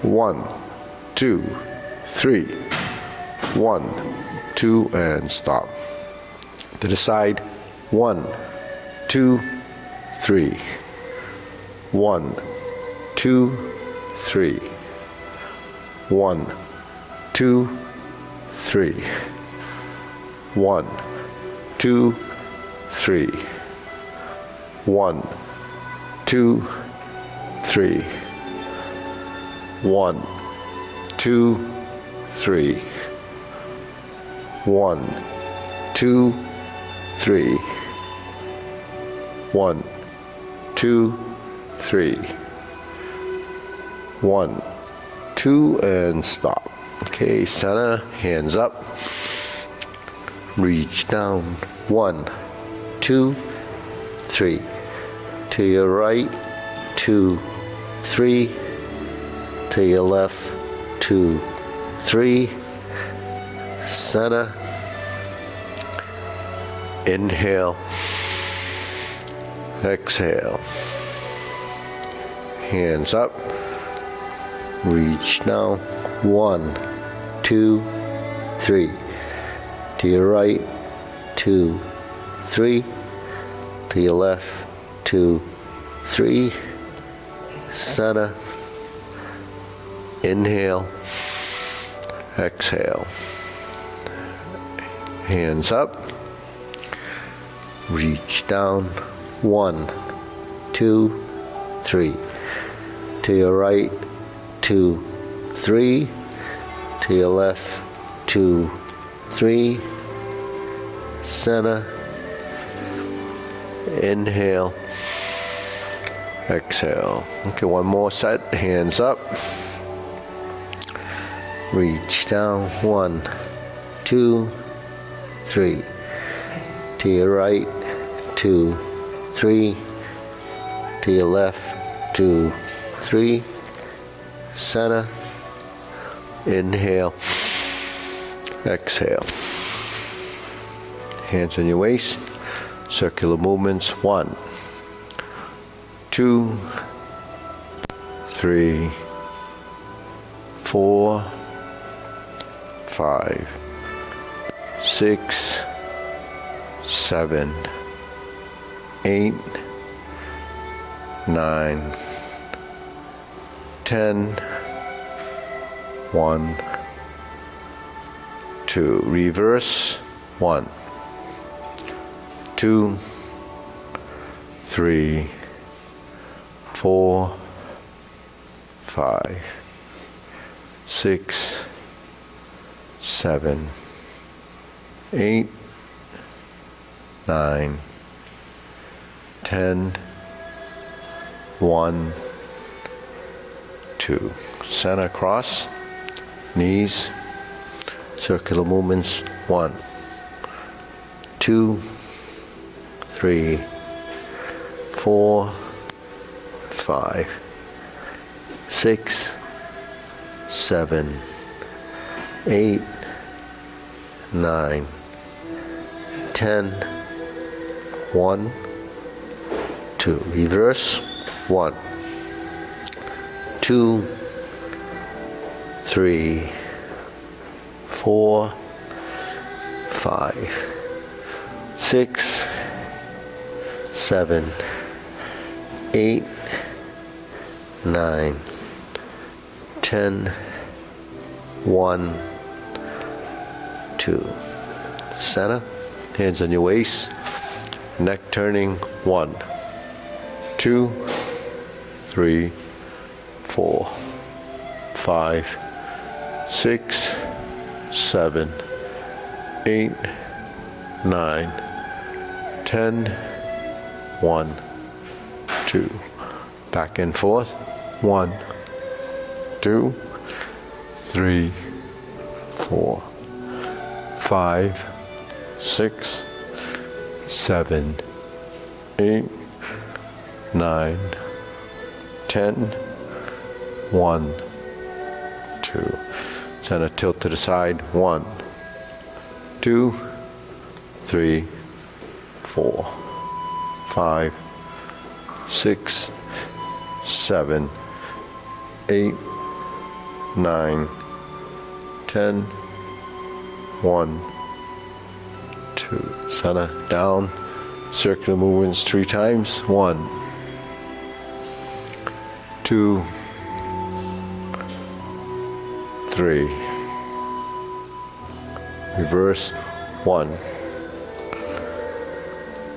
1, 2, 3. 1, 2, and stop. To the side. 1, 2, 3. 1, 2, 3. 1, 2, 3. 1, 2, 3. 1, 2, 3. 1, 2, 3. 1, 2, 3. 1, 2, 3. 1, 2, and stop. Okay, center, hands up. Reach down. 1, 2, 3. To your right, 2, 3. To your left, 2, 3. Center. Inhale. Exhale. Hands up. Reach down. 1, 2, 3. To your right, 2, 3. To your left, 2, 3. Center. Inhale. Exhale. Hands up. Reach down. 1, 2, 3. To your right, 2, 3. To your left, 2, 3. Center. Inhale. Exhale. Okay, one more set. Hands up. Reach down. 1, 2, 3. To your right, 2, 3. To your left, 2, 3. Center. Inhale. Exhale. Hands on your waist. Circular movements. 1, 2, 3, 4, 5, 6, 7, 8, 9, 10. 1, 2. Reverse. 1, 2, 3, 4, 5, 6, 7, 8, 9, 10. 1, 2. Center cross. Knees. Circular movements. 1, 2, 3, 4, 5, 6, 7, 8, 9, 10. 1, 2. Reverse. 1, 2, 3, 4, 5, 6, 7, 8, 9, 10. 1, 2. Center. Hands on your waist. Neck turning. 1, 2, 3, 4, 5, 6, 7, 8, 9, 10. 1, 2. Back and forth. 1, 2, 3, 4, 5, 6, 7, 8, 9, 10. 1, 2. Center tilt to the side. 1, 2, 3, 4, 5, 6, 7, 8, 9, 10, 1, 2. Center, down. Circular movements 3 times. 1, 2, 3. Reverse. 1,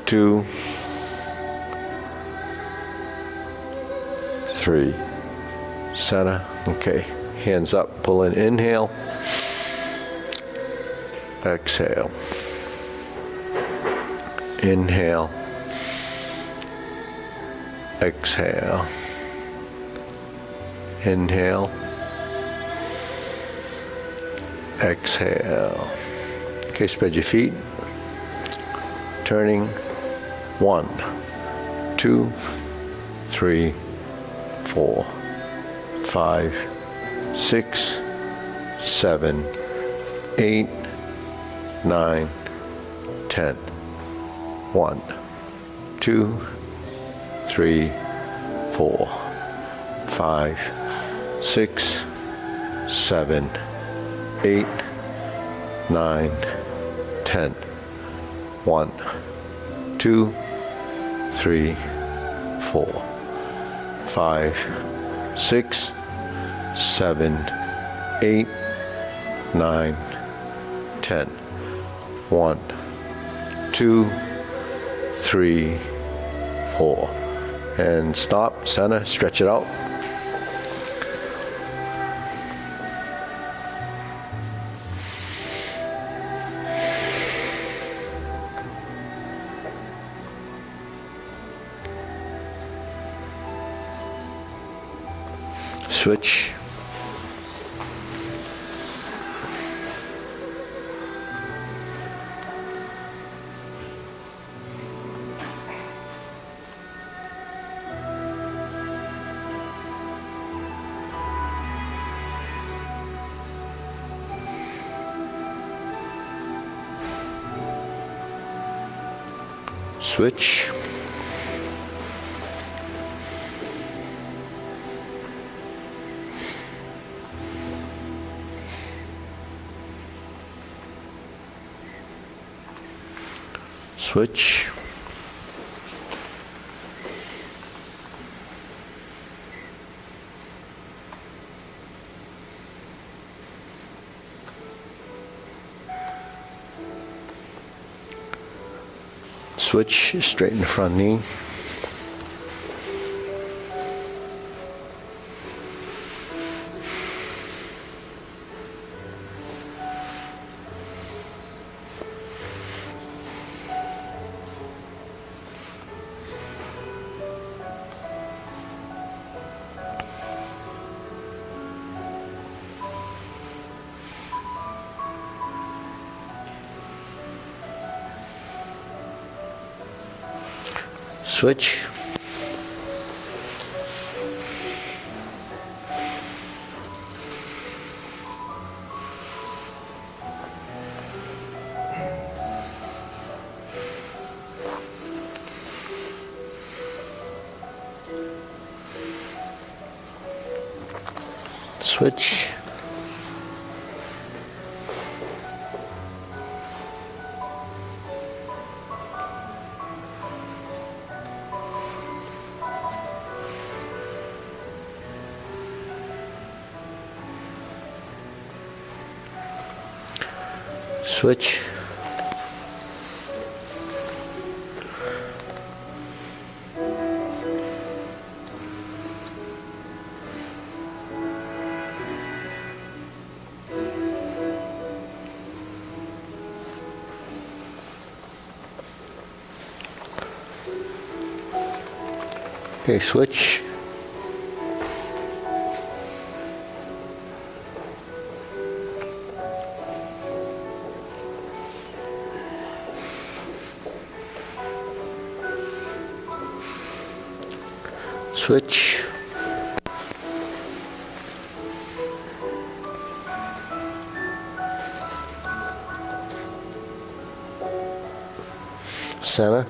2, 3. Center. Okay. Hands up. Pull in. Inhale. Exhale. Inhale. Exhale. Inhale. Exhale. Okay, spread your feet. Turning. 1, 2, 3, 4, 5, 6, 7, 8, 9, 10. 1, 2, 3, 4, 5, 6, 7, 8, 9, 10. 1, 2, 3, 4, 5, 6, 7, 8, 9, 10. 1, 2, 3, 4. And stop, center, stretch it out. Switch. Switch. Switch. Switch, straighten the front knee. Switch. Switch. Switch. Okay, switch. Switch. Center.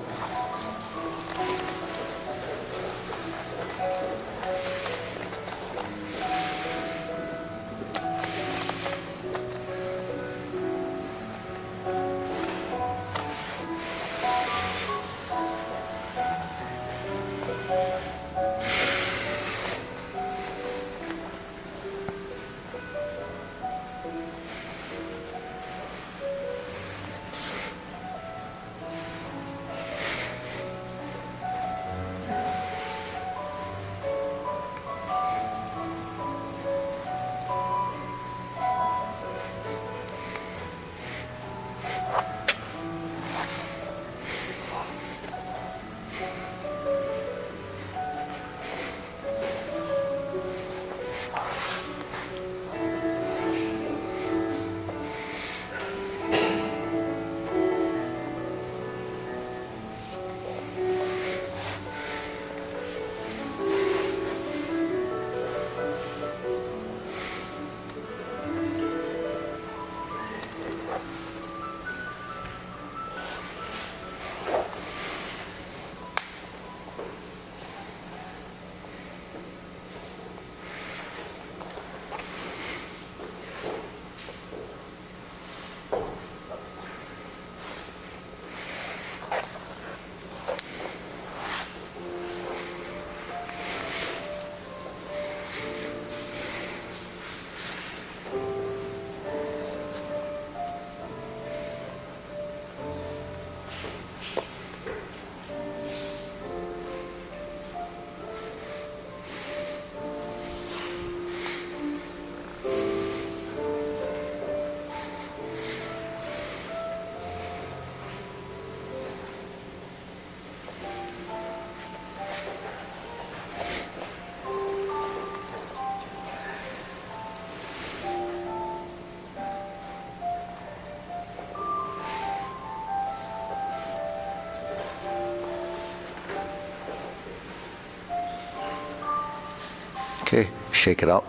shake it out.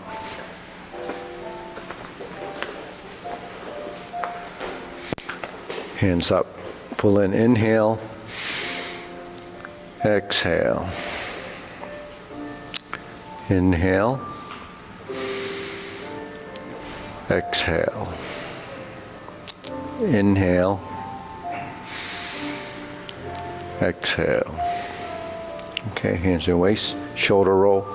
Hands up. Pull in, inhale. Exhale. Inhale. Exhale. Inhale. Exhale. Okay, hands in waist, shoulder roll.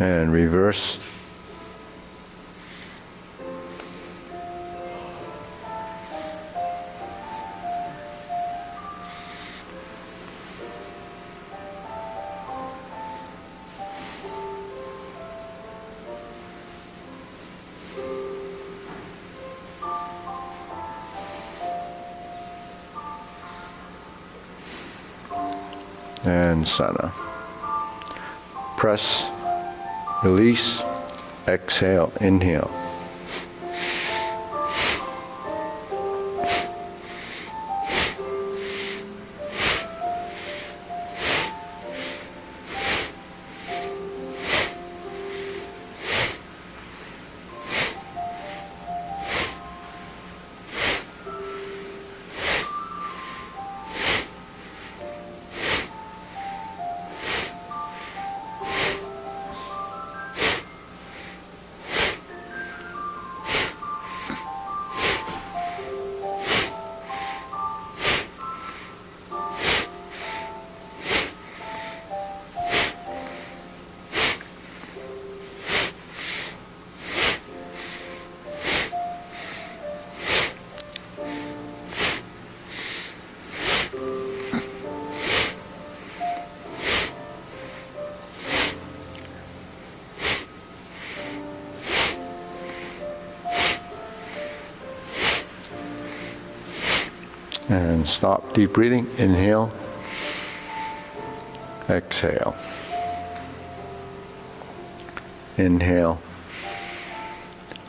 And reverse. And center. Press, release, exhale, inhale. And stop. Deep breathing. Inhale. Exhale. Inhale.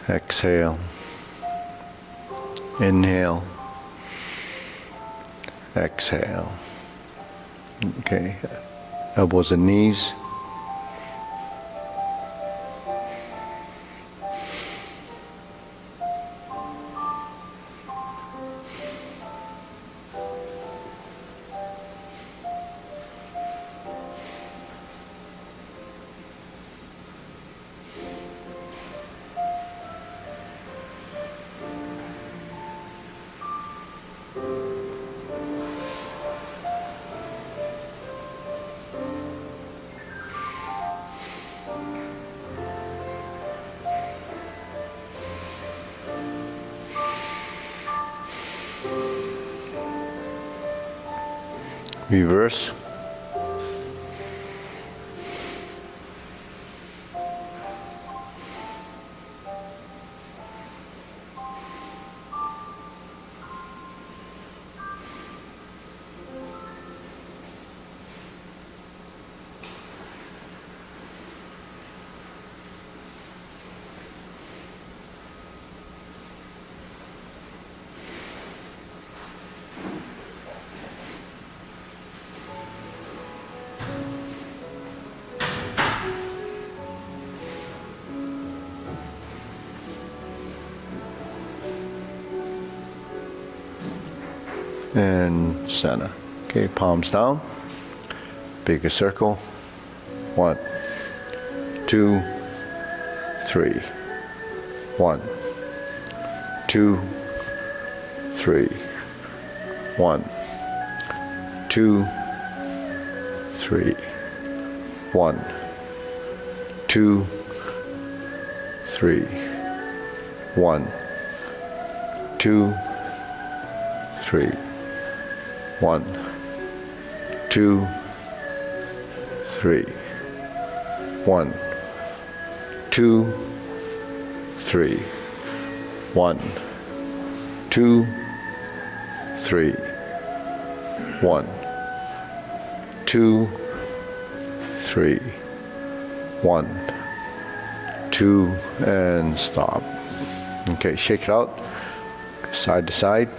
Exhale. Inhale. Exhale. Okay. Elbows and knees. Reverse. And center. Okay, palms down. Bigger circle. 1, 2, 3. 1, 2, 3. 1, 2, 3. 1, 2, 3. 1, 2, 3. 1, 2, 3. 1, 2, 3. 1, 2, 3. 1, 2, 3. 1, 2, and stop. Okay, shake it out, side to side.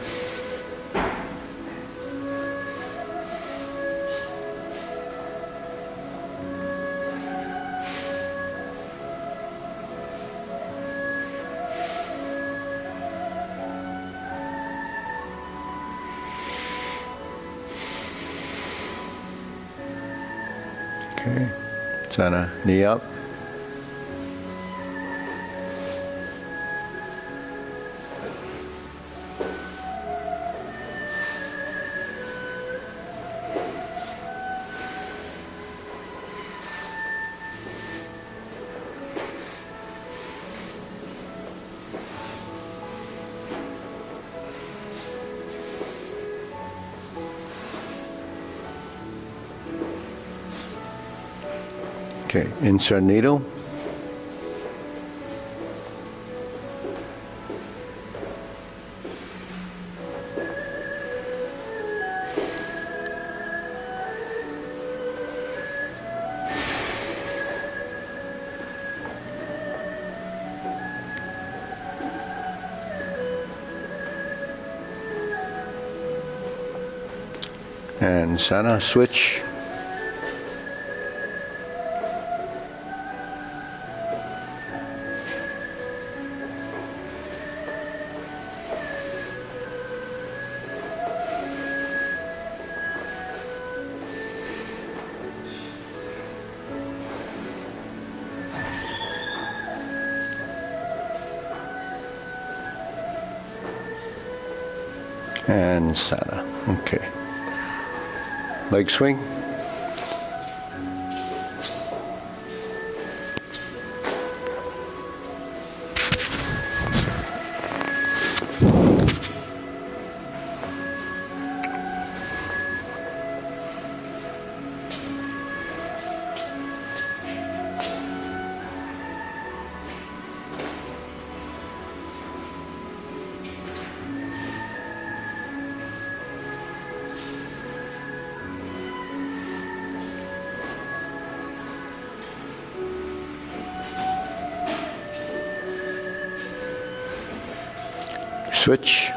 Okay, Sana, knee up. Okay, insert needle. And Sana, switch. And Sana. Okay. Leg swing. Switch.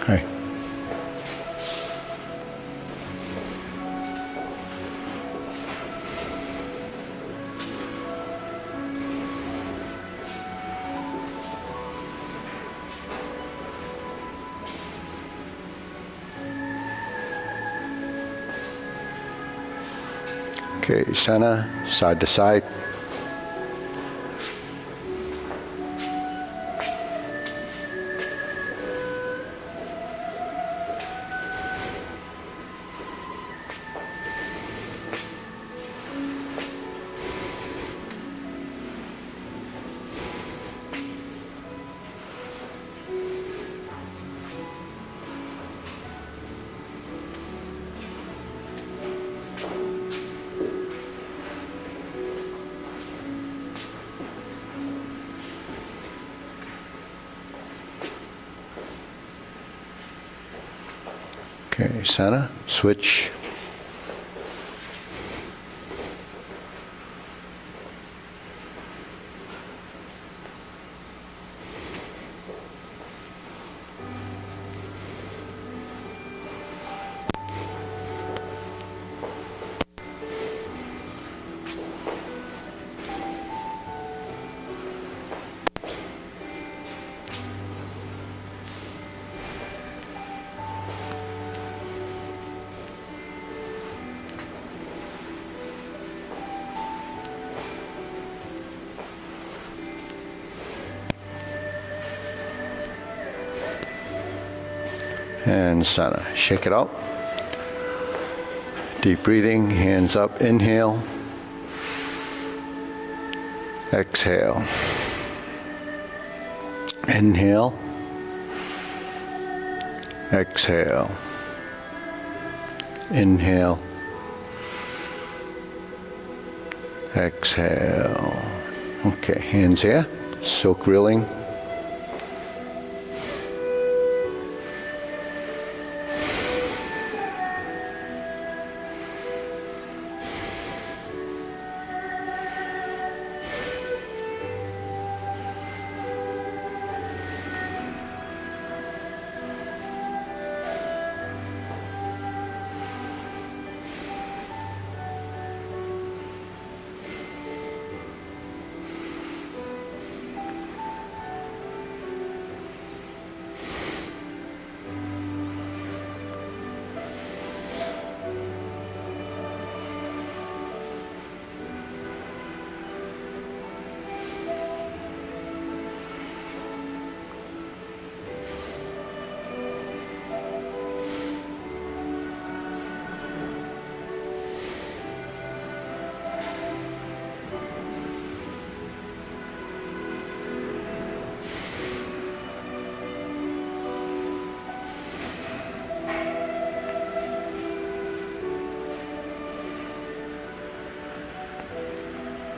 Okay. Okay, Sana, side to side. Okay, Sana, switch. And Sana, shake it out. Deep breathing, hands up, inhale. Exhale. Inhale. Exhale. Inhale. Exhale. Okay, hands here. Silk reeling.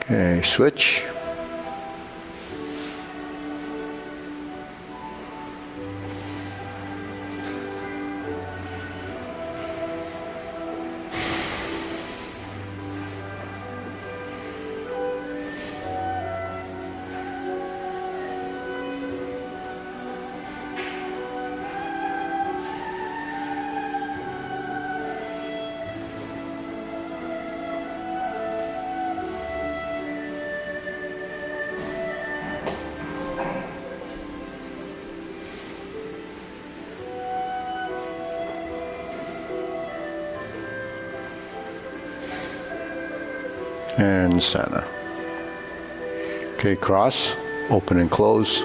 Okay, switch. And center. Okay, cross, open and close.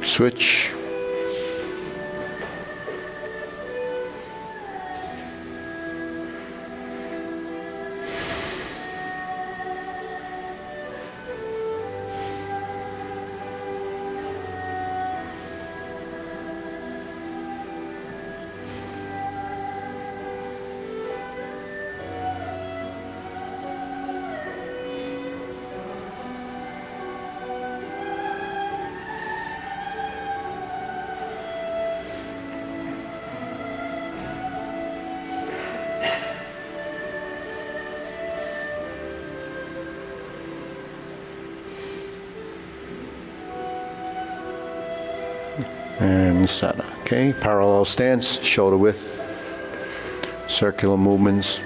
Switch. And center. Okay, parallel stance, shoulder width, circular movements.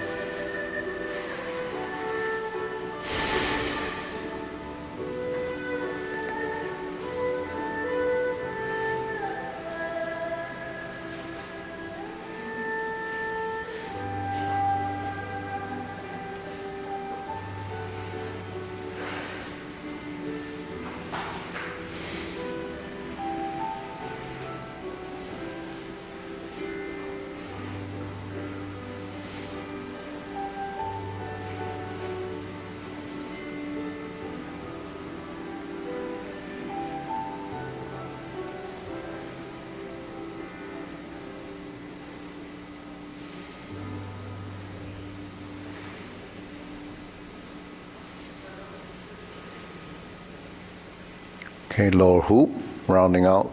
Okay, lower hoop, rounding out,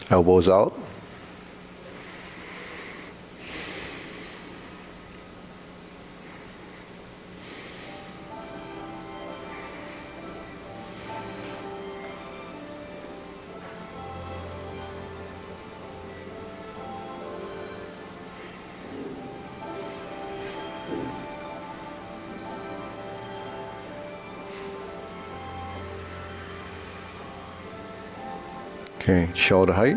elbows out. Okay, shoulder height.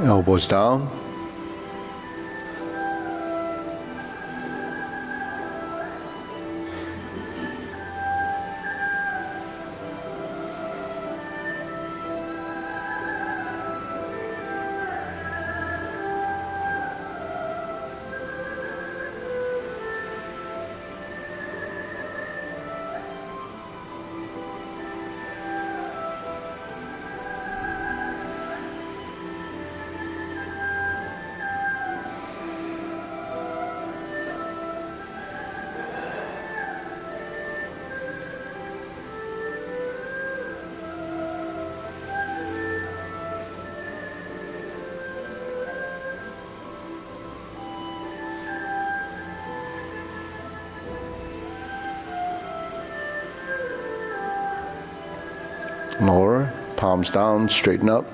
Elbows down. Lower, palms down, straighten up.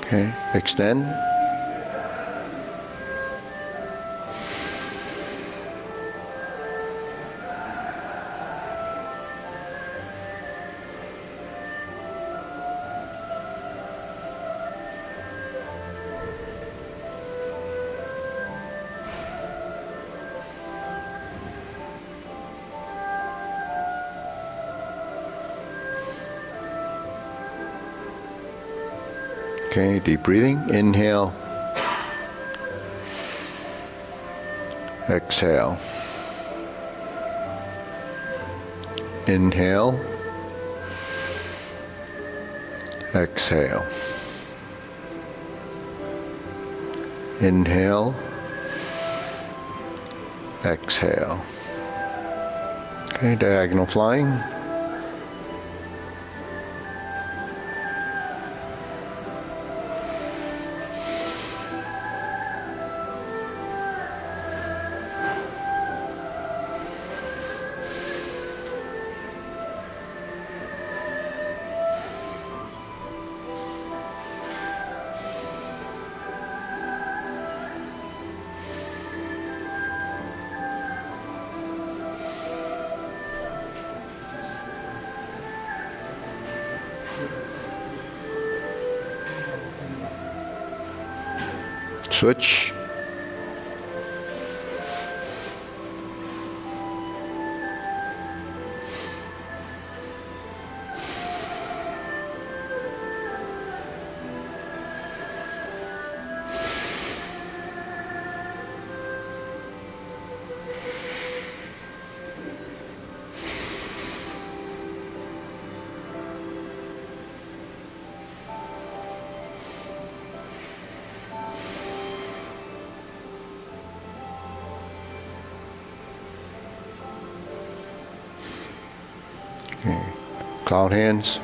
Okay, extend. Okay, deep breathing. Inhale. Exhale. Inhale. Exhale. Inhale. Exhale. Okay, diagonal flying. Switch. Okay. Cloud hands.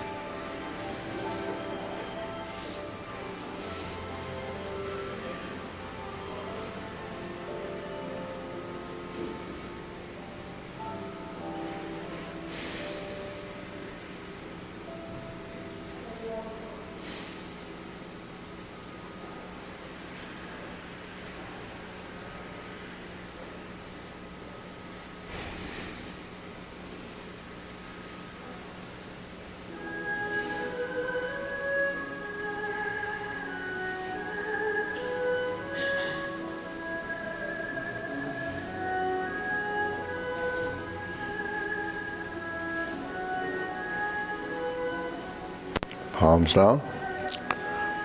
Palms down.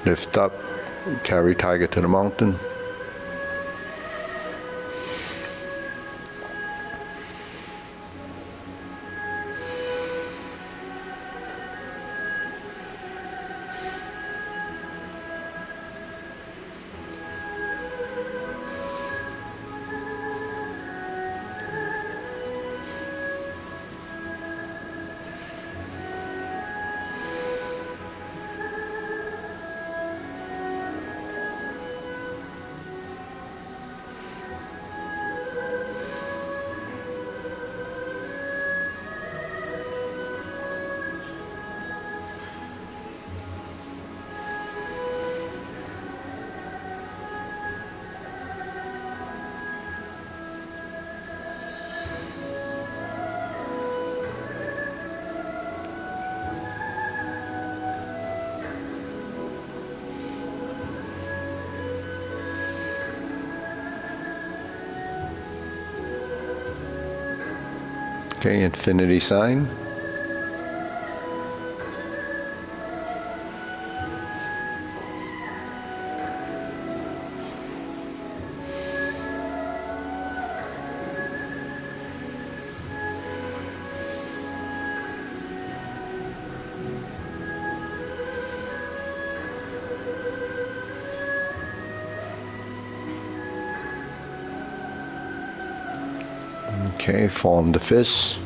Lift up. Carry tiger to the mountain. Okay, infinity sign. Okay, form the fists.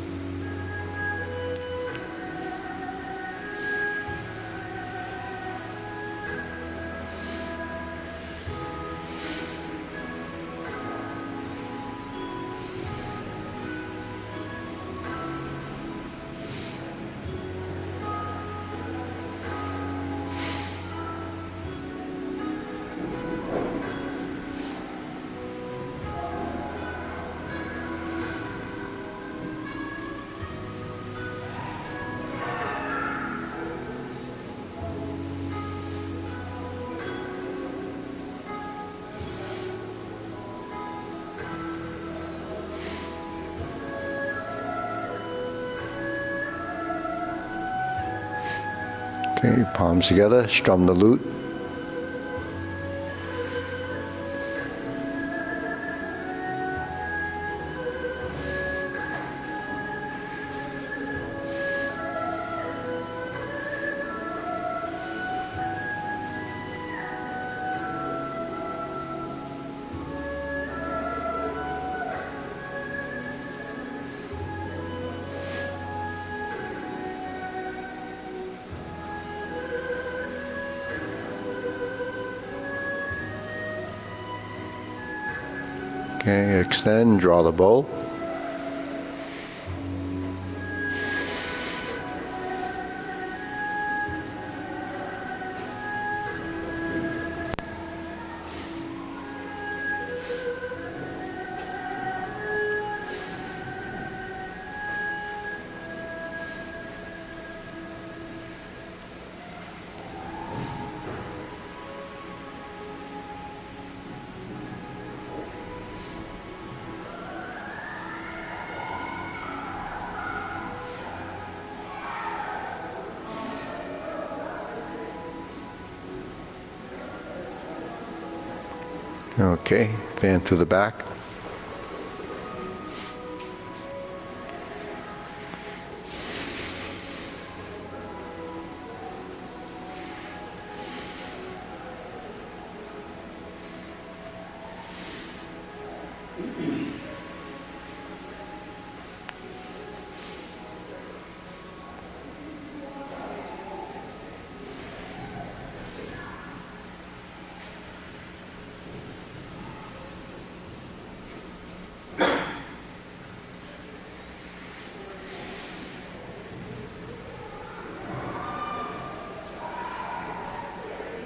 Okay, palms together, strum the lute. Okay, extend, draw the bow. Okay, fan through the back.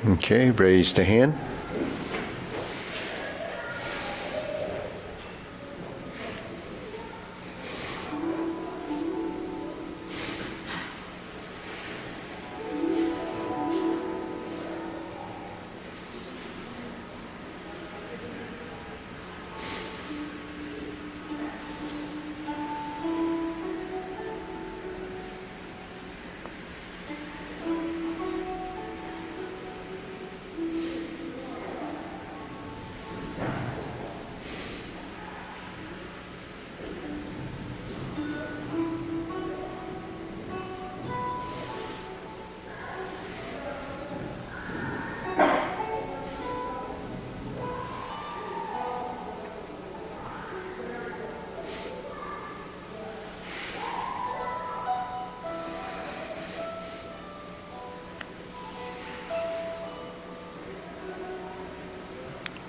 Okay, raise the hand.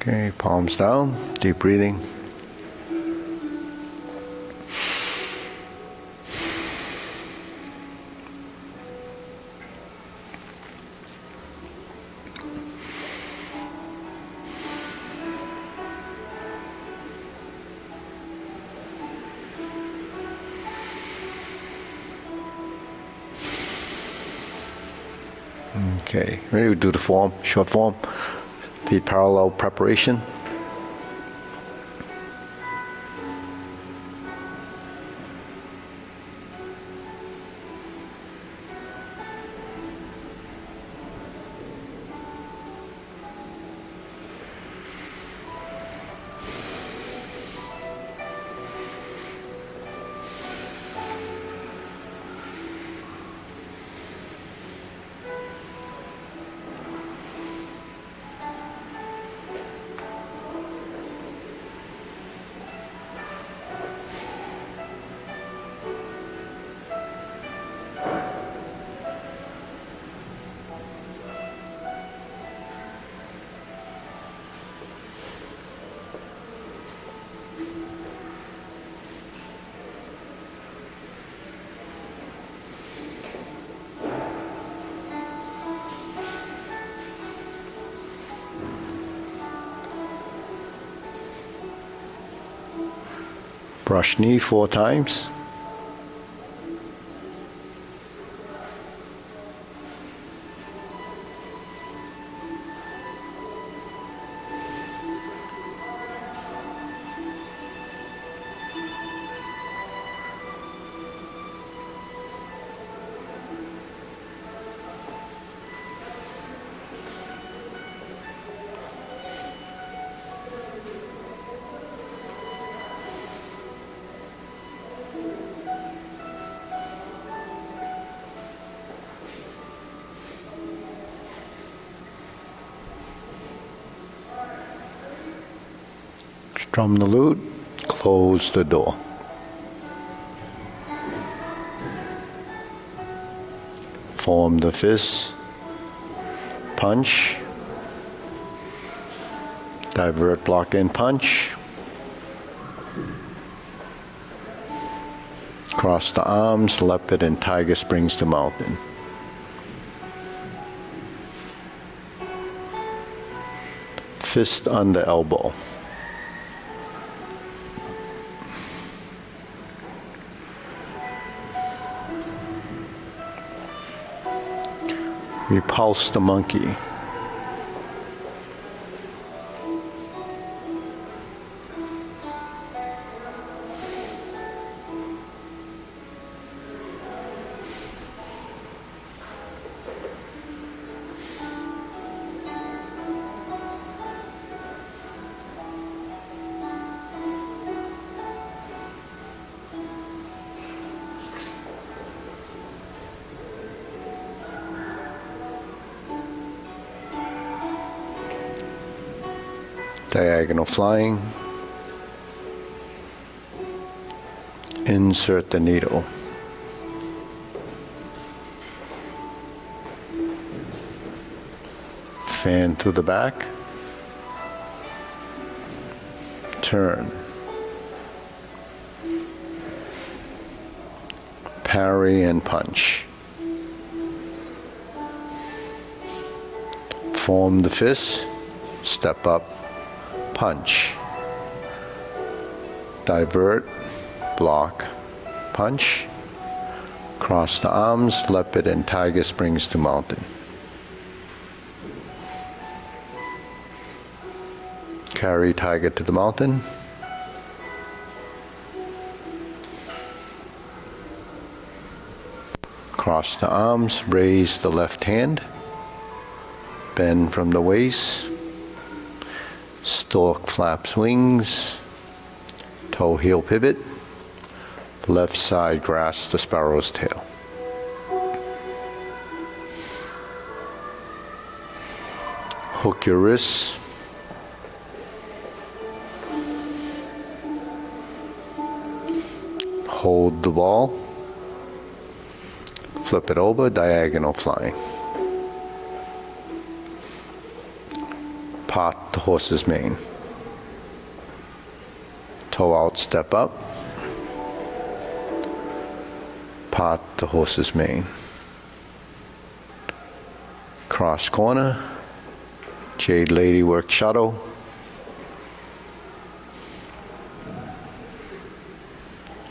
Okay, palms down, deep breathing. Okay, ready to do the form, short form, feet parallel preparation. Brush knee 4 times. Strum the lute, close the door. Form the fist, punch, divert, block, and punch. Cross the arms, leopard and tiger springs to mountain. Fist under elbow. Repulse the monkey. Diagonal flying. Insert the needle. Fan through the back. Turn. Parry and punch. Form the fist. Step up. Punch. Divert, block, punch. Cross the arms, leopard and tiger springs to mountain. Carry tiger to the mountain. Cross the arms, raise the left hand. Bend from the waist. Stork flaps wings, toe heel pivot, left side grasp the sparrow's tail. Hook your wrists, hold the ball, flip it over, diagonal flying. Pot the horse's mane. Toe out, step up. Part the horse's mane. Cross corner. Jade Lady work shuttle.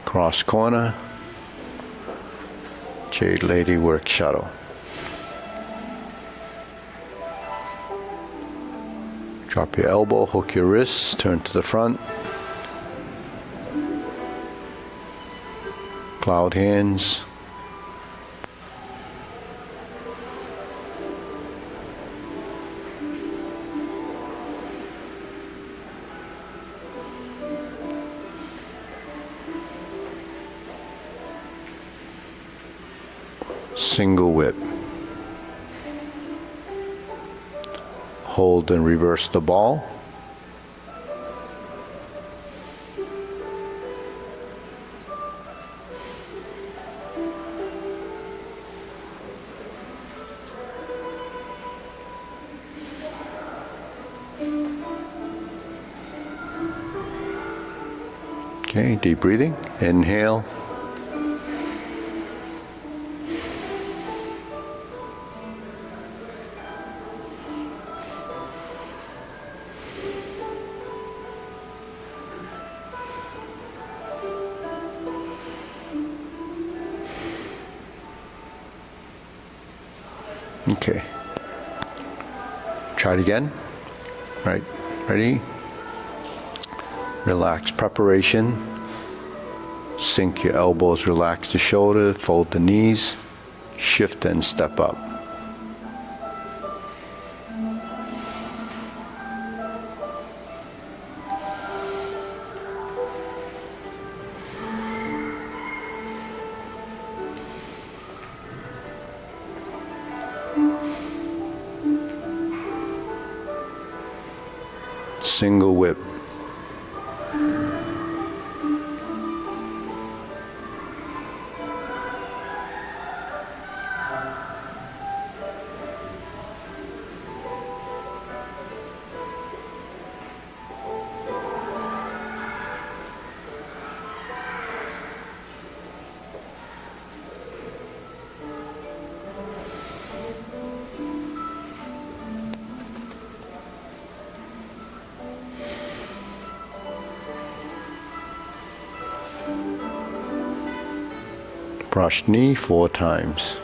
Cross corner. Jade Lady work shuttle. Drop your elbow, hook your wrists, turn to the front. Cloud hands. Single whip. Hold and reverse the ball. Okay, deep breathing. Inhale. Okay. Try it again. Right. Ready? Relax. Preparation. Sink your elbows, relax the shoulder, fold the knees, shift and step up. Single whip. Brush knee 4 times.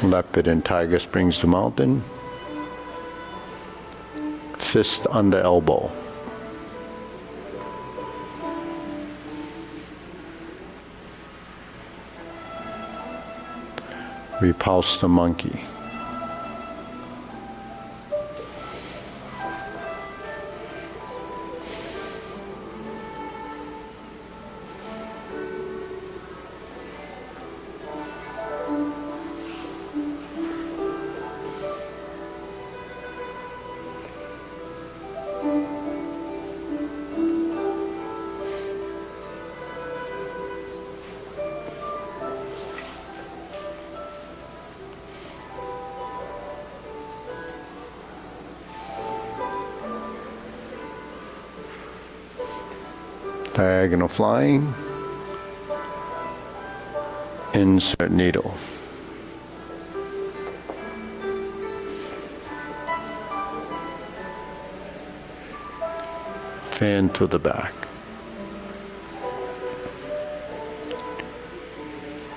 Leopard and Tiger Springs to mountain. Fist under elbow. Repulse the monkey. Diagonal flying. Insert needle. Fan to the back.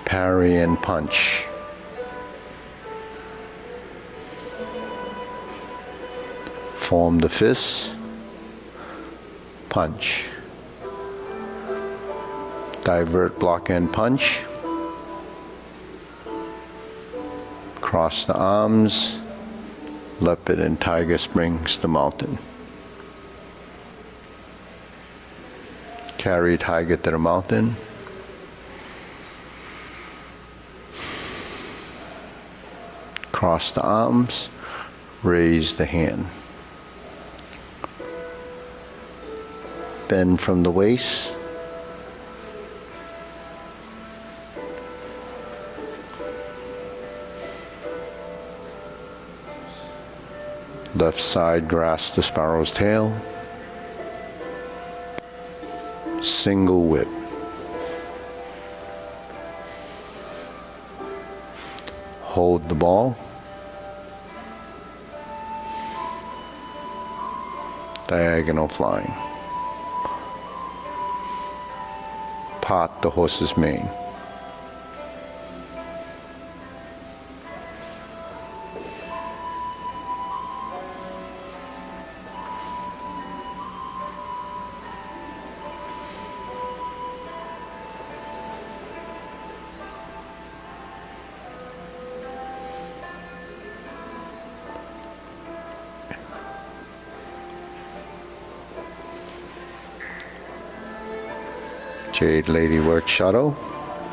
parry and punch. Form the fists, punch. Divert, block and punch. Cross the arms, leopard and tiger springs the mountain. Carry tiger to the mountain. Cross the arms, raise the hand. Bend from the waist. Left side grasp the sparrow's tail. Single whip. Hold the ball. Diagonal flying. Part the horse's mane. Jade Lady work shadow.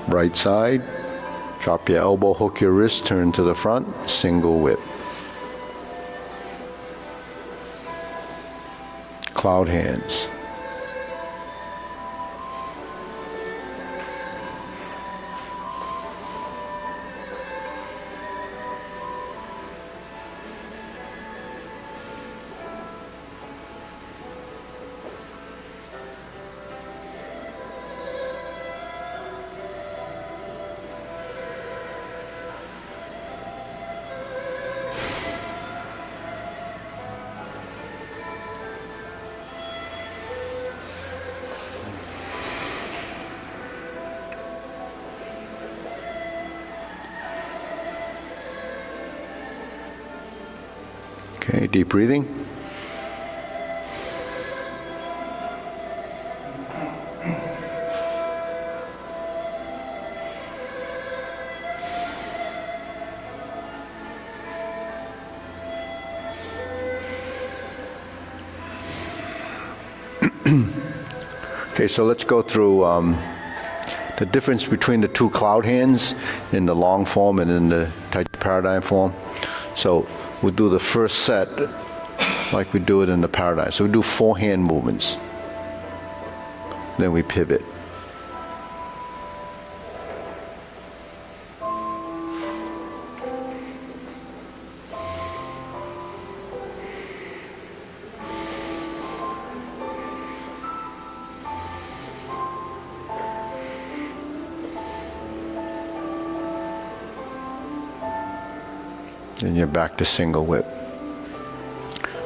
Right side. Drop your elbow, hook your wrist, turn to the front. Single whip. Cloud hands. Okay, deep breathing. Okay, so let's go through the difference between the two cloud hands in the long form and in the Tai Chi Paradigm form. So we'll do the first set like we do it in the Paradigm. So we do 4 hand movements. Then we pivot. Then you're back to single whip.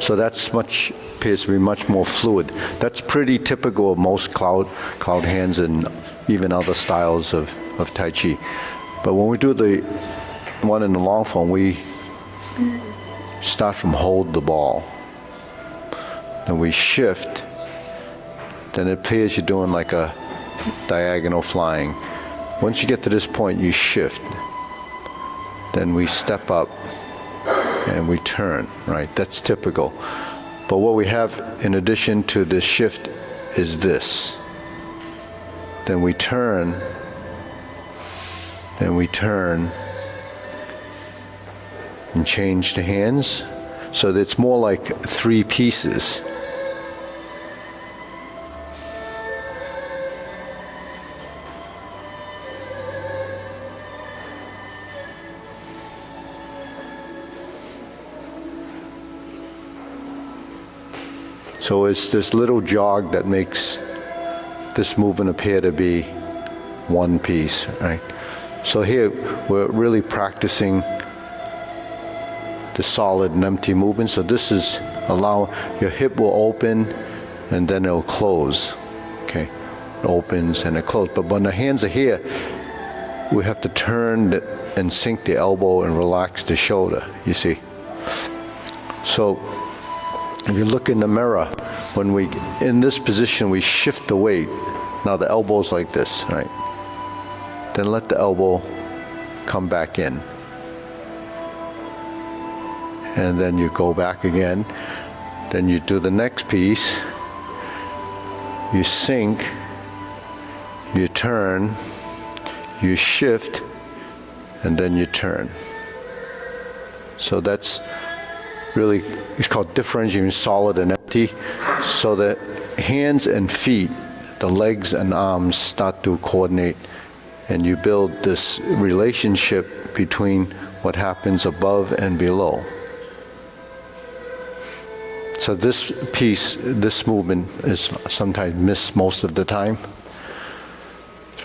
So that's appears to be much more fluid. That's pretty typical of most cloud hands and even other styles of Tai Chi. But when we do the one in the long form, we start from hold the ball. Then we shift. Then it appears you're doing like a diagonal flying. Once you get to this point, you shift. Then we step up and we turn, right? That's typical. But what we have in addition to this shift is this. Then we turn, and change the hands. So that it's more like 3 pieces. So it's this little jog that makes this movement appear to be one piece, right? So here we're really practicing the solid and empty movement. So this is your hip will open and then it'll close, okay? It opens and it closes. But when the hands are here, we have to turn and sink the elbow and relax the shoulder, you see. So if you look in the mirror, when we, in this position, we shift the weight. Now the elbow's like this, right? Then let the elbow come back in. And then you go back again. Then you do the next piece. You sink, you turn, you shift, and then you turn. So that's really, it's called differentiating solid and empty. So the hands and feet, the legs and arms start to coordinate, and you build this relationship between what happens above and below. So this piece, this movement is sometimes missed most of the time,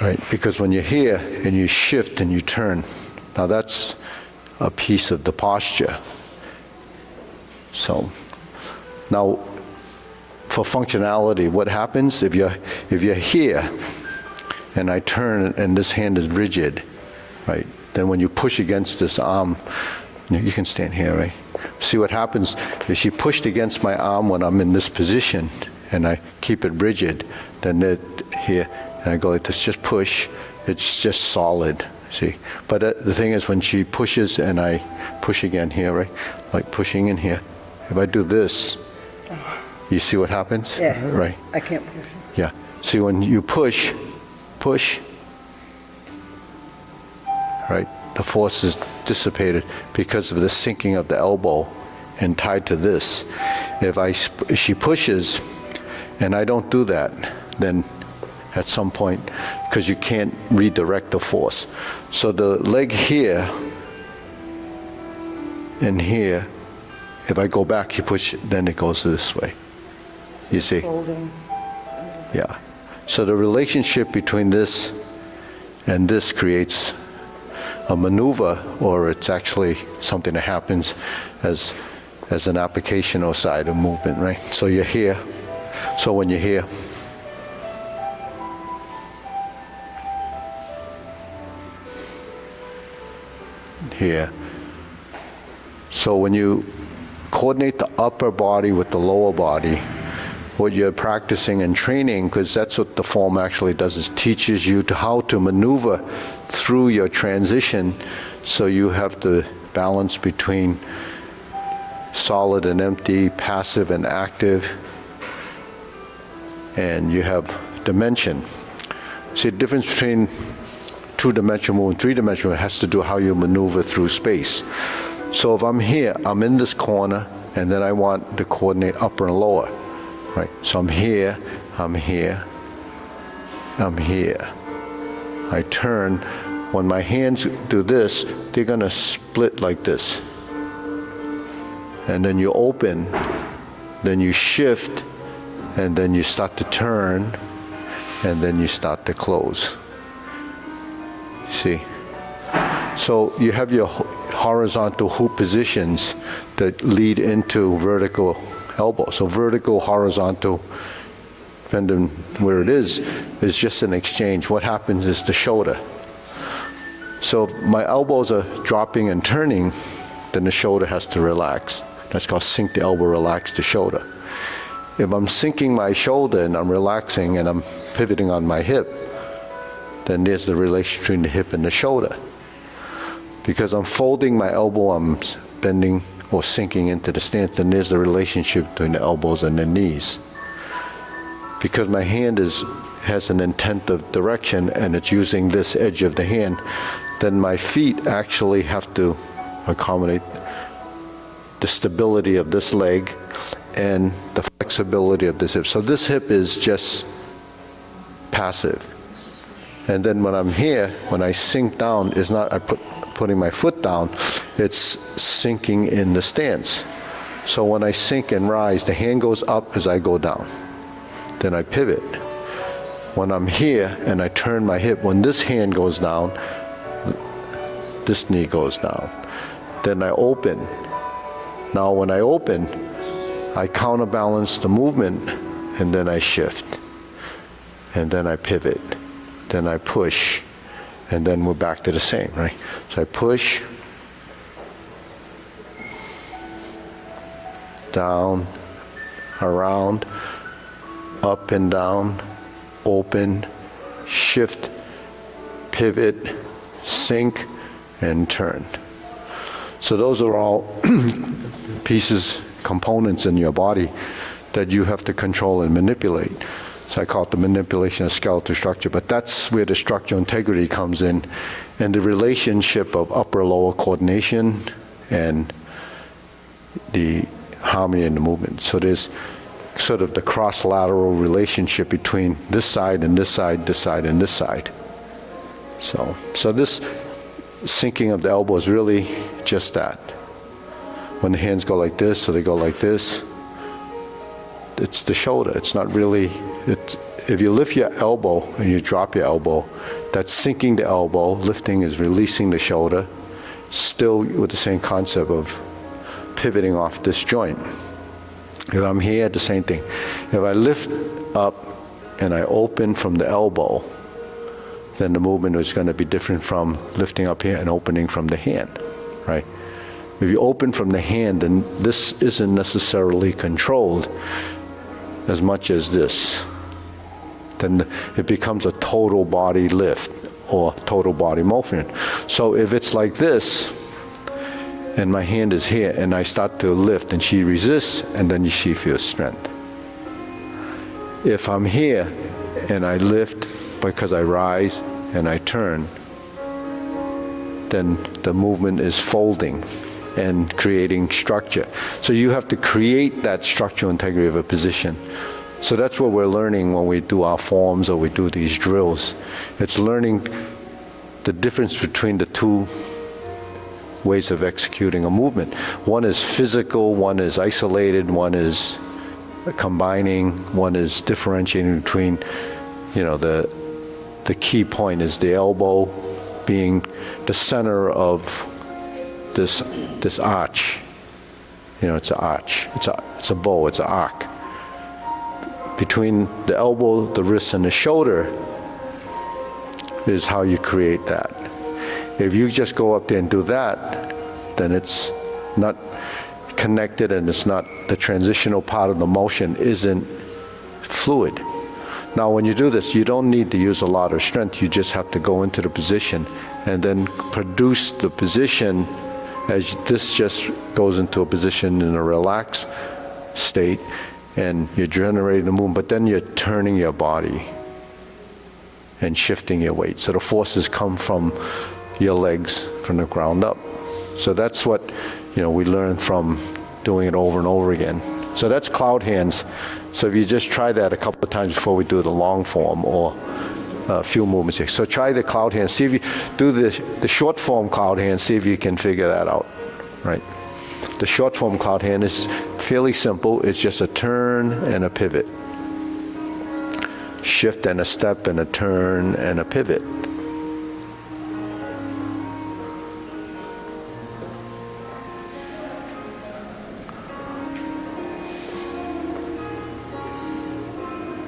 right? Because when you're here and you shift and you turn, now that's a piece of the posture. So now for functionality, what happens if you're here and I turn and this hand is rigid, right? Then when you push against this arm, you can stand here, right? See what happens if she pushed against my arm when I'm in this position and I keep it rigid, then here, and I go like this, just push, it's just solid, see? But the thing is when she pushes and I push again here, right? Like pushing in here. If I do this, you see what happens? Yeah. Right? I can't push. Yeah. See, when you push, right? The force is dissipated because of the sinking of the elbow and tied to this. If she pushes and I don't do that, then at some point, because you can't redirect the force. So the leg here and here, if I go back, you push, then it goes this way. You see? Folding. Yeah. So the relationship between this and this creates a maneuver, or it's actually something that happens as an application or side of movement, right? So you're here. So when you're here, here. So when you coordinate the upper body with the lower body, what you're practicing and training, because that's what the form actually does, is teaches you how to maneuver through your transition. So you have the balance between solid and empty, passive and active, and you have dimension. See, the difference between two-dimensional movement and three-dimensional has to do with how you maneuver through space. So if I'm here, I'm in this corner, and then I want to coordinate upper and lower. Right, so I'm here, I'm here, I'm here. I turn. When my hands do this, they're going to split like this. And then you open, then you shift, and then you start to turn, and then you start to close. See? So you have your horizontal hoop positions that lead into vertical elbow. So vertical, horizontal, depending where it is just an exchange. What happens is the shoulder. So if my elbows are dropping and turning, then the shoulder has to relax. That's called sink the elbow, relax the shoulder. If I'm sinking my shoulder and I'm relaxing and I'm pivoting on my hip, then there's the relation between the hip and the shoulder. Because I'm folding my elbow, I'm bending or sinking into the stance, then there's the relationship between the elbows and the knees. Because my hand has an intent of direction and it's using this edge of the hand, then my feet actually have to accommodate the stability of this leg and the flexibility of this hip. So this hip is just passive. And then when I'm here, when I sink down, is not putting my foot down, it's sinking in the stance. So when I sink and rise, the hand goes up as I go down. Then I pivot. When I'm here and I turn my hip, when this hand goes down, this knee goes down. Then I open. Now when I open, I counterbalance the movement, and then I shift. And then I pivot. Then I push. and then we're back to the same, right? So I push, down, around, up and down, open, shift, pivot, sink, and turn. So those are all pieces, components in your body that you have to control and manipulate. So I call it the manipulation of skeletal structure, but that's where the structural integrity comes in, and the relationship of upper-lower coordination and the harmony in the movement. So there's sort of the cross-lateral relationship between this side and this side, this side and this side. So this sinking of the elbow is really just that. When the hands go like this, so they go like this, it's the shoulder. It's not really, if you lift your elbow and you drop your elbow, that's sinking the elbow. Lifting is releasing the shoulder, still with the same concept of pivoting off this joint. If I'm here, the same thing. If I lift up and I open from the elbow, then the movement is going to be different from lifting up here and opening from the hand, right? If you open from the hand, then this isn't necessarily controlled as much as this. Then it becomes a total body lift or total body movement. So if it's like this, and my hand is here, and I start to lift, and she resists, and then she feels strength. If I'm here, and I lift because I rise and I turn, then the movement is folding and creating structure. So you have to create that structural integrity of a position. So that's what we're learning when we do our forms or we do these drills. It's learning the difference between the two ways of executing a movement. One is physical, one is isolated, one is combining, one is differentiating between, the key point is the elbow being the center of this arch. It's an arch, it's a bow, it's an arc. Between the elbow, the wrist, and the shoulder is how you create that. If you just go up there and do that, then it's not connected, and it's not, the transitional part of the motion isn't fluid. Now when you do this, you don't need to use a lot of strength. You just have to go into the position and then produce the position as this just goes into a position in a relaxed state, and you're generating the movement, but then you're turning your body and shifting your weight. So the forces come from your legs from the ground up. So that's what we learn from doing it over and over again. So that's cloud hands. So if you just try that a couple of times before we do the long form or a few movements here. So try the cloud hands. See if you do the short form cloud hand, see if you can figure that out, right? The short form cloud hand is fairly simple. It's just a turn and a pivot. Shift and a step and a turn and a pivot.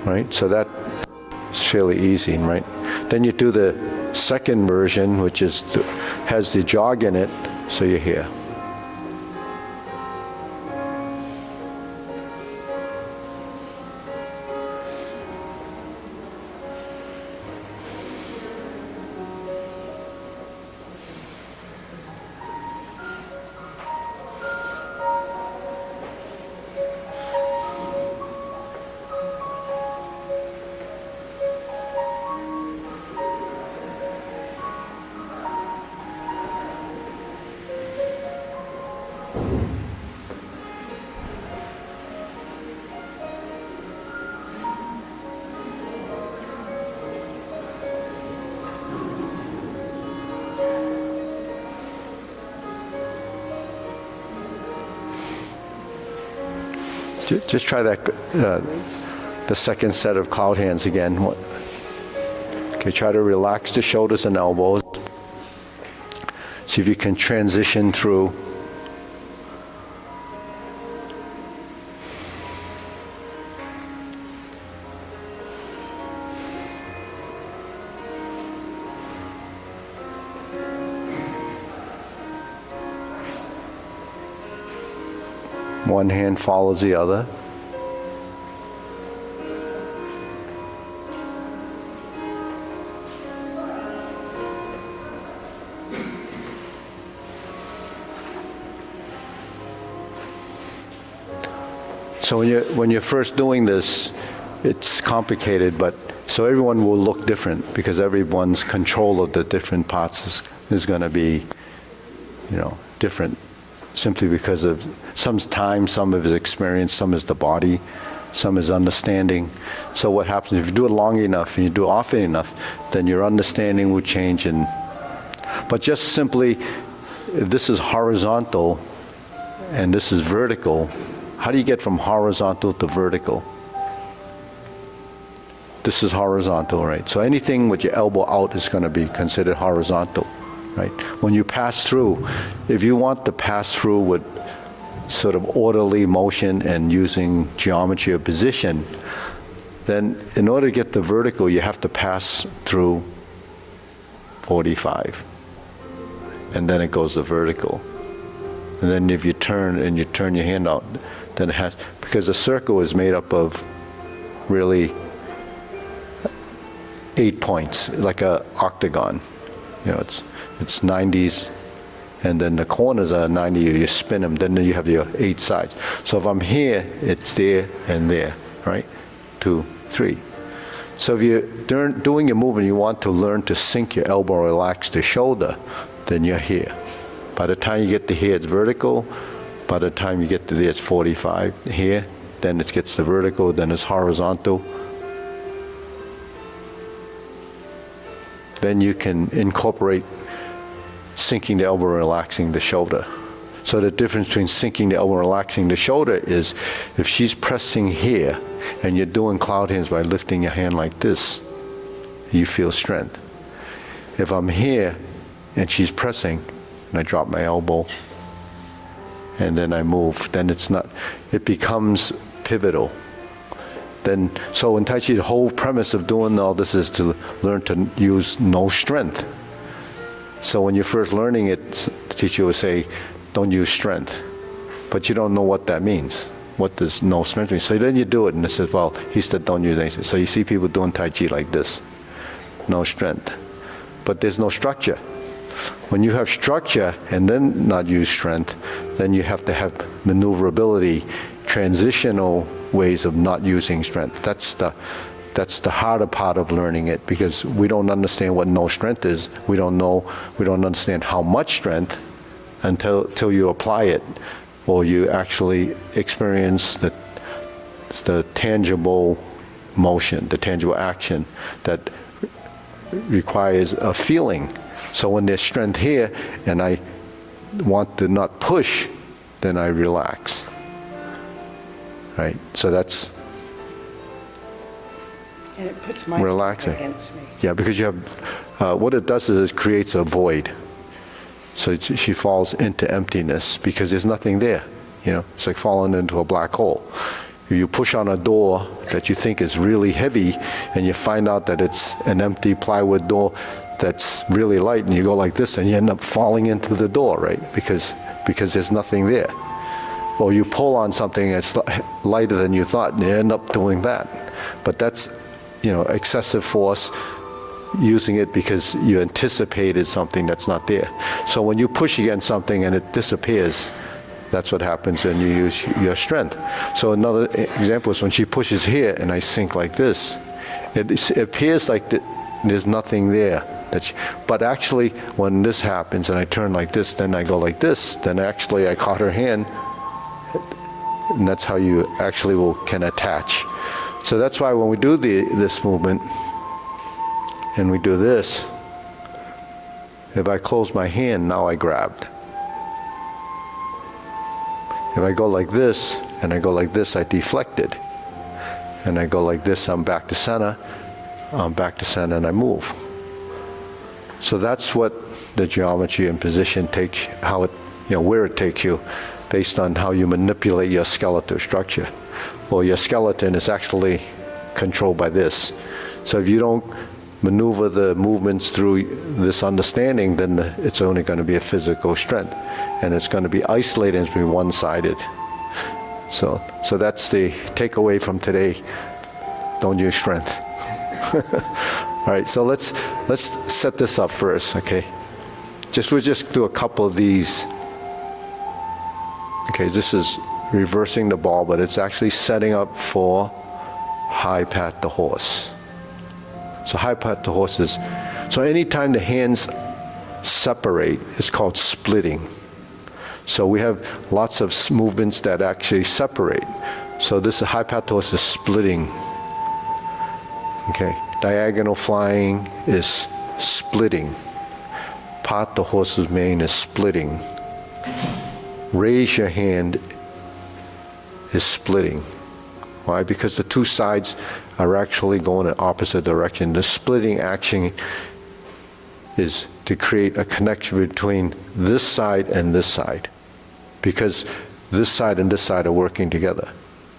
Right, so that is fairly easy, right? Then you do the second version, which has the jog in it, so you're here. Just try that, the second set of cloud hands again. Okay, try to relax the shoulders and elbows. See if you can transition through. One hand follows the other. So when you're first doing this, it's complicated, but so everyone will look different because everyone's control of the different parts is going to be, different, simply because of some's time, some of his experience, some is the body, some is understanding. So what happens if you do it long enough and you do it often enough, then your understanding will change. But just simply, if this is horizontal and this is vertical, how do you get from horizontal to vertical? This is horizontal, right? So anything with your elbow out is going to be considered horizontal, right? When you pass through, if you want to pass through with sort of orderly motion and using geometry of position, then in order to get the vertical, you have to pass through 45. And then it goes to vertical. And then if you turn your hand out, then it has, because a circle is made up of really 8 points, like a octagon. It's 90s, and then the corners are 90, you spin them, then you have your 8 sides. So if I'm here, it's there and there, right? 2, 3. So if you're doing your movement, you want to learn to sink your elbow, relax the shoulder, then you're here. By the time you get to here, it's vertical. By the time you get to there, it's 45 here. Then it gets to vertical, then it's horizontal. Then you can incorporate sinking the elbow, relaxing the shoulder. So the difference between sinking the elbow and relaxing the shoulder is if she's pressing here and you're doing cloud hands by lifting your hand like this, you feel strength. If I'm here and she's pressing and I drop my elbow and then I move, then it becomes pivotal. So in Tai Chi, the whole premise of doing all this is to learn to use no strength. So when you're first learning it, the teacher will say, don't use strength. But you don't know what that means. What does no strength mean? So then you do it, and it says, well, he said don't use anything. So you see people doing Tai Chi like this, no strength. But there's no structure. When you have structure and then not use strength, then you have to have maneuverability, transitional ways of not using strength. That's the harder part of learning it, because we don't understand what no strength is. We don't understand how much strength until you apply it, or you actually experience the tangible motion, the tangible action that requires a feeling. So when there's strength here and I want to not push, then I relax. Right? So that's and it puts my relaxing against me. Yeah, because you have, what it does is it creates a void. So she falls into emptiness because there's nothing there. It's like falling into a black hole. You push on a door that you think is really heavy, and you find out that it's an empty plywood door that's really light, and you go like this, and you end up falling into the door, right? Because there's nothing there. Or you pull on something that's lighter than you thought, and you end up doing that. But that's, excessive force, using it because you anticipated something that's not there. So when you push against something and it disappears, that's what happens when you use your strength. So another example is when she pushes here and I sink like this. It appears like there's nothing there. But actually, when this happens and I turn like this, then I go like this, then actually I caught her hand, and that's how you actually can attach. So that's why when we do this movement, and we do this, if I close my hand, now I grabbed. If I go like this, and I go like this, I deflected. And I go like this, I'm back to center, and I move. So that's what the geometry and position takes, how it, where it takes you, based on how you manipulate your skeletal structure. Well, your skeleton is actually controlled by this. So if you don't maneuver the movements through this understanding, then it's only going to be a physical strength. And it's going to be isolated, it's going to be one-sided. So that's the takeaway from today. Don't use strength. All right, so let's set this up first, okay? We'll just do a couple of these. Okay, this is reversing the ball, but it's actually setting up for high pat the horse. So high pat the horse is, so anytime the hands separate, it's called splitting. So we have lots of movements that actually separate. So this is high pat the horse is splitting. Okay, diagonal flying is splitting. Pat the horse's mane is splitting. Raise your hand is splitting. Why? Because the two sides are actually going in opposite direction. The splitting action is to create a connection between this side and this side, because this side and this side are working together.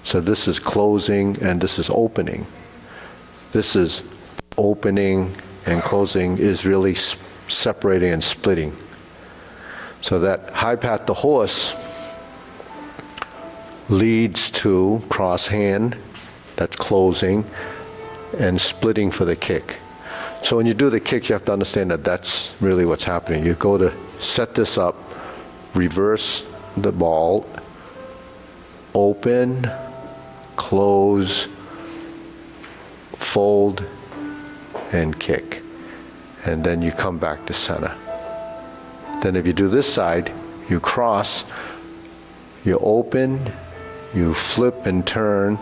So this is closing and this is opening. This is opening and closing is really separating and splitting. So that high pat the horse leads to cross hand, that's closing, and splitting for the kick. So when you do the kick, you have to understand that that's really what's happening. You go to set this up, reverse the ball, open, close, fold, and kick. And then you come back to center. Then if you do this side, you cross, you open, you flip and turn,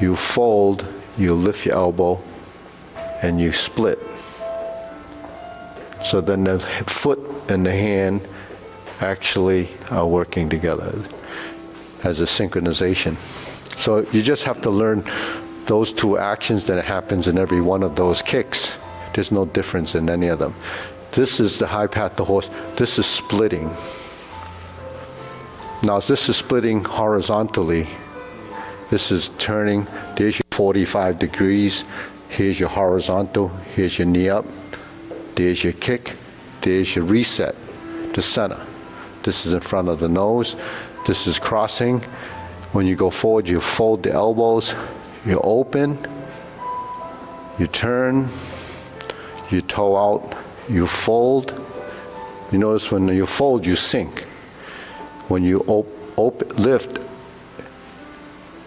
you fold, you lift your elbow, and you split. So then the foot and the hand actually are working together as a synchronization. So you just have to learn those two actions that happens in every one of those kicks. There's no difference in any of them. This is the high pat the horse. This is splitting. Now this is splitting horizontally. This is turning. There's your 45 degrees. Here's your horizontal. Here's your knee up. There's your kick. There's your reset to center. This is in front of the nose. This is crossing. When you go forward, you fold the elbows. You open. You turn. You toe out. You fold. You notice when you fold, you sink. When you lift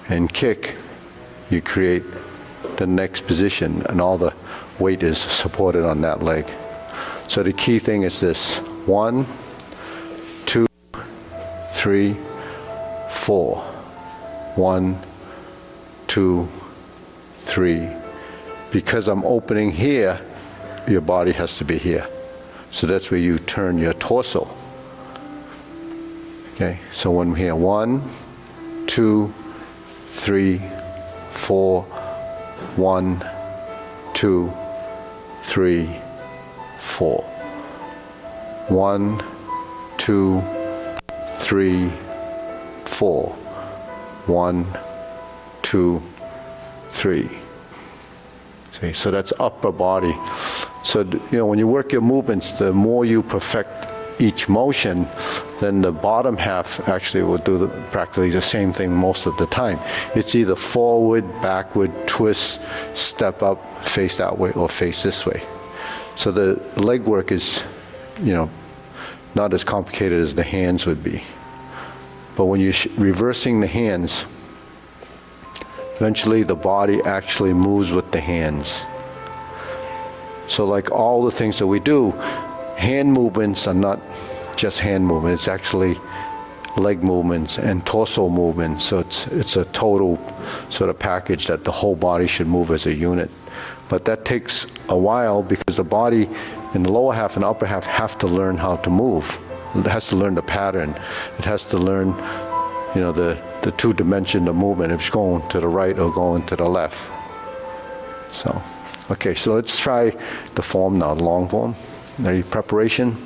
and kick, you create the next position, and all the weight is supported on that leg. So the key thing is this: 1, 2, 3, 4. 1, 2, 3. Because I'm opening here, your body has to be here. So that's where you turn your torso. Okay, so when we're here, 1, 2, 3, 4, 1, 2, 3, 4. 1, 2, 3, 4. 1, 2, 3. See, so that's upper body. So, when you work your movements, the more you perfect each motion, then the bottom half actually will do practically the same thing most of the time. It's either forward, backward, twist, step up, face that way, or face this way. So the leg work is, not as complicated as the hands would be. But when you're reversing the hands, eventually the body actually moves with the hands. So like all the things that we do, hand movements are not just hand movements, it's actually leg movements and torso movements. So it's a total sort of package that the whole body should move as a unit. But that takes a while because the body in the lower half and upper half have to learn how to move. It has to learn the pattern. It has to learn, the two-dimension of movement, if it's going to the right or going to the left. So, okay, so let's try the form now, the long form. Ready, preparation?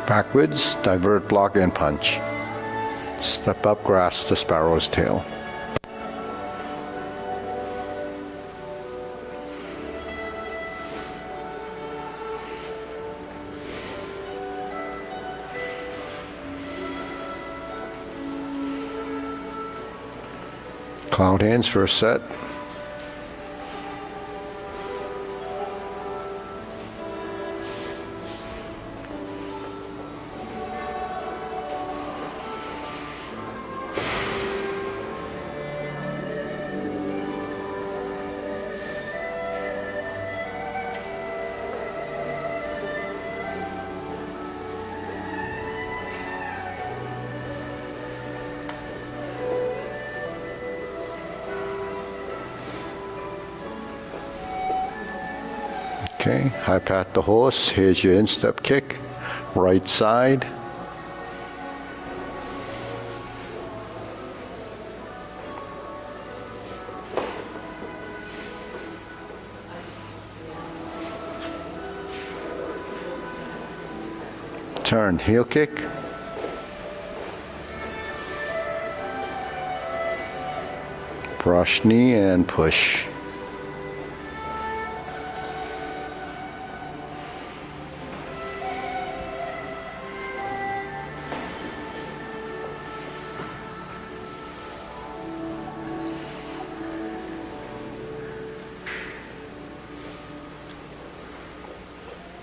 Backwards, divert, block, and punch. Step up, grasp the sparrow's tail. Cloud hands first set. Okay, high pat the horse. Here's your instep kick. Right side. Turn, heel kick. Brush knee and push.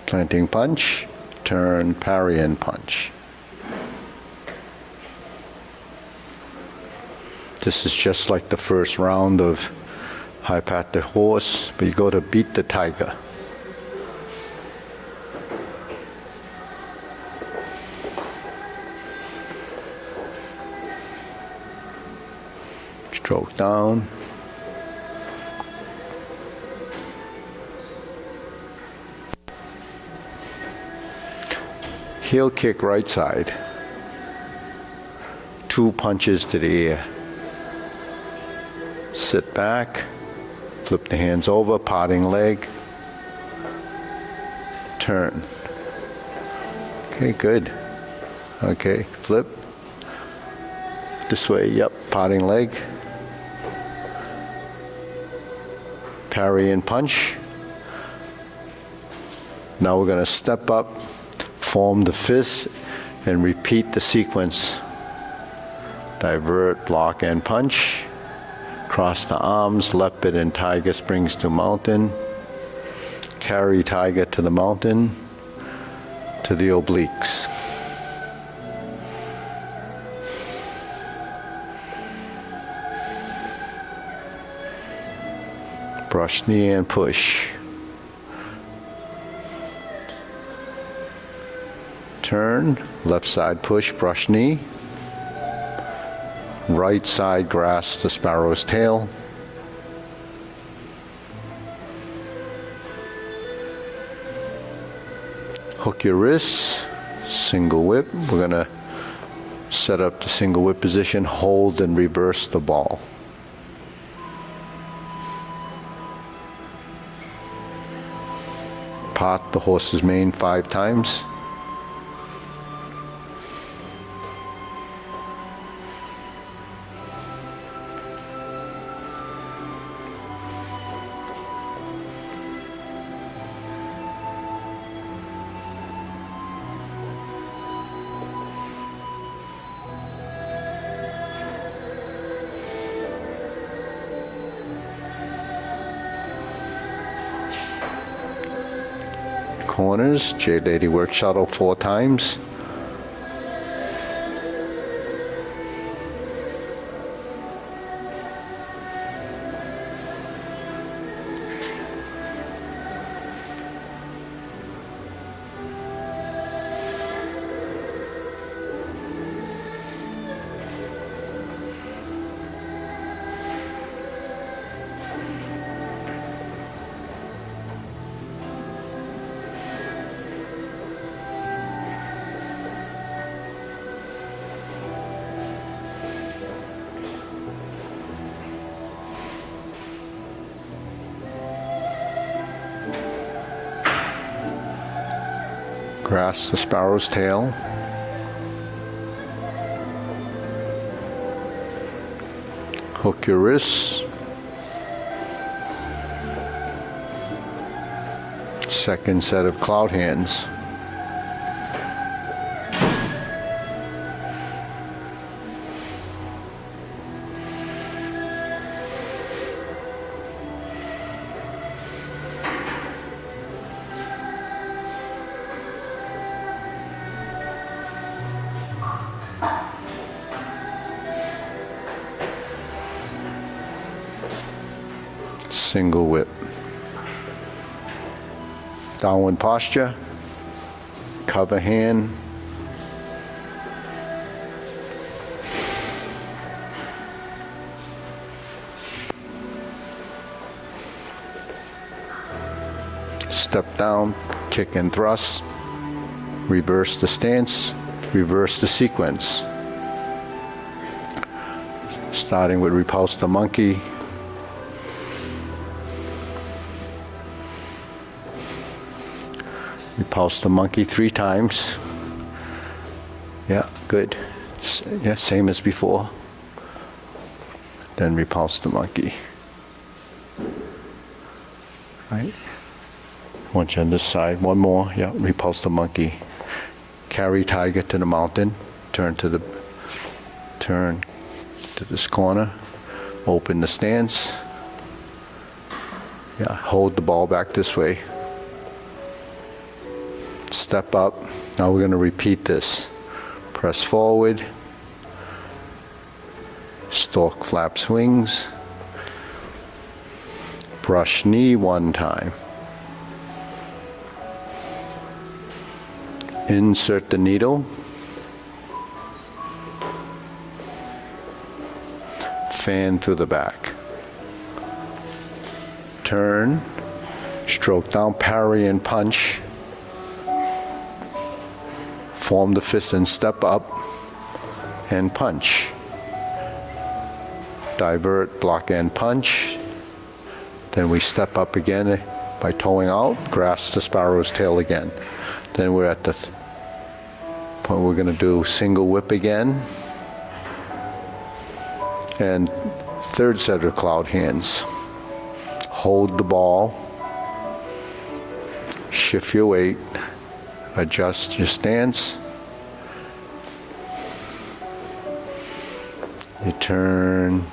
Planting punch, turn, parry, and punch. This is just like the first round of high pat the horse, but you go to beat the tiger. Stroke down. Heel kick right side. 2 punches to the ear. Sit back. Flip the hands over, potting leg. Turn. Okay, good. Okay, flip. This way, yep, potting leg. Parry and punch. Now we're going to step up, form the fist, and repeat the sequence. Divert, block, and punch. Cross the arms, leopard and tiger springs to mountain. Carry tiger to the mountain, to the obliques. Brush knee and push. Turn, left side push, brush knee. Right side grasp the sparrow's tail. Hook your wrists, single whip. We're going to set up the single whip position, hold and reverse the ball. Pot the horse's mane 5 times. Corners, Jade Lady work shuttle 4 times. Grasp the sparrow's tail. Hook your wrists. Second set of cloud hands. Single whip. Downward posture. Cover hand. Step down, kick and thrust. Reverse the stance. Reverse the sequence. Starting with repulse the monkey. Repulse the monkey 3 times. Yeah, good. Yeah, same as before. Then repulse the monkey. Right? Once you're on this side, one more. Yeah, repulse the monkey. Carry tiger to the mountain. Turn to this corner. Open the stance. Yeah, hold the ball back this way. Step up. Now we're going to repeat this. Press forward. Stork flaps wings. Brush knee 1 time. Insert the needle. Fan through the back. Turn. Stroke down, parry and punch. Form the fist and step up and punch. Divert, block and punch. Then we step up again by toeing out, grasp the sparrow's tail again. Then we're at the point we're going to do single whip again. And third set of cloud hands. Hold the ball. Shift your weight. Adjust your stance. You turn.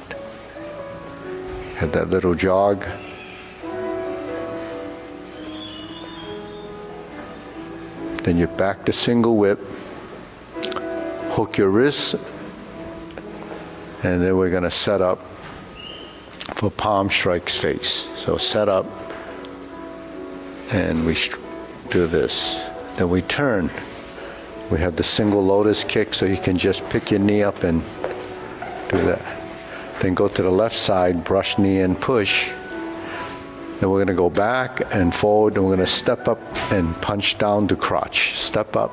Had that little jog. Then you're back to single whip. Hook your wrists. And then we're going to set up for palm strikes face. So set up. And we do this. Then we turn. We have the single lotus kick, so you can just pick your knee up and do that. Then go to the left side, brush knee and push. Then we're going to go back and forward, and we're going to step up and punch down to crotch. Step up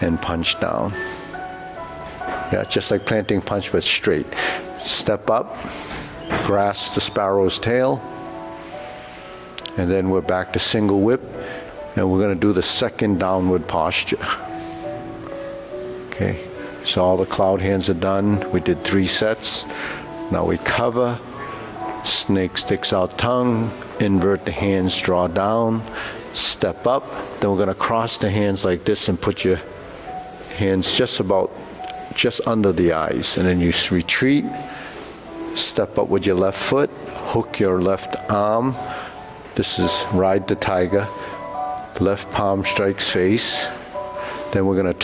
and punch down. Yeah, just like planting punch, but straight. Step up, grasp the sparrow's tail, and then we're back to single whip. And we're going to do the second downward posture. Okay, so all the cloud hands are done. We did 3 sets. Now we cover, snake sticks out tongue, invert the hands, draw down, step up. Then we're going to cross the hands like this and put your hands just under the eyes. And then you retreat, step up with your left foot, hook your left arm. This is ride the tiger. Left palm strikes face. Then we're going to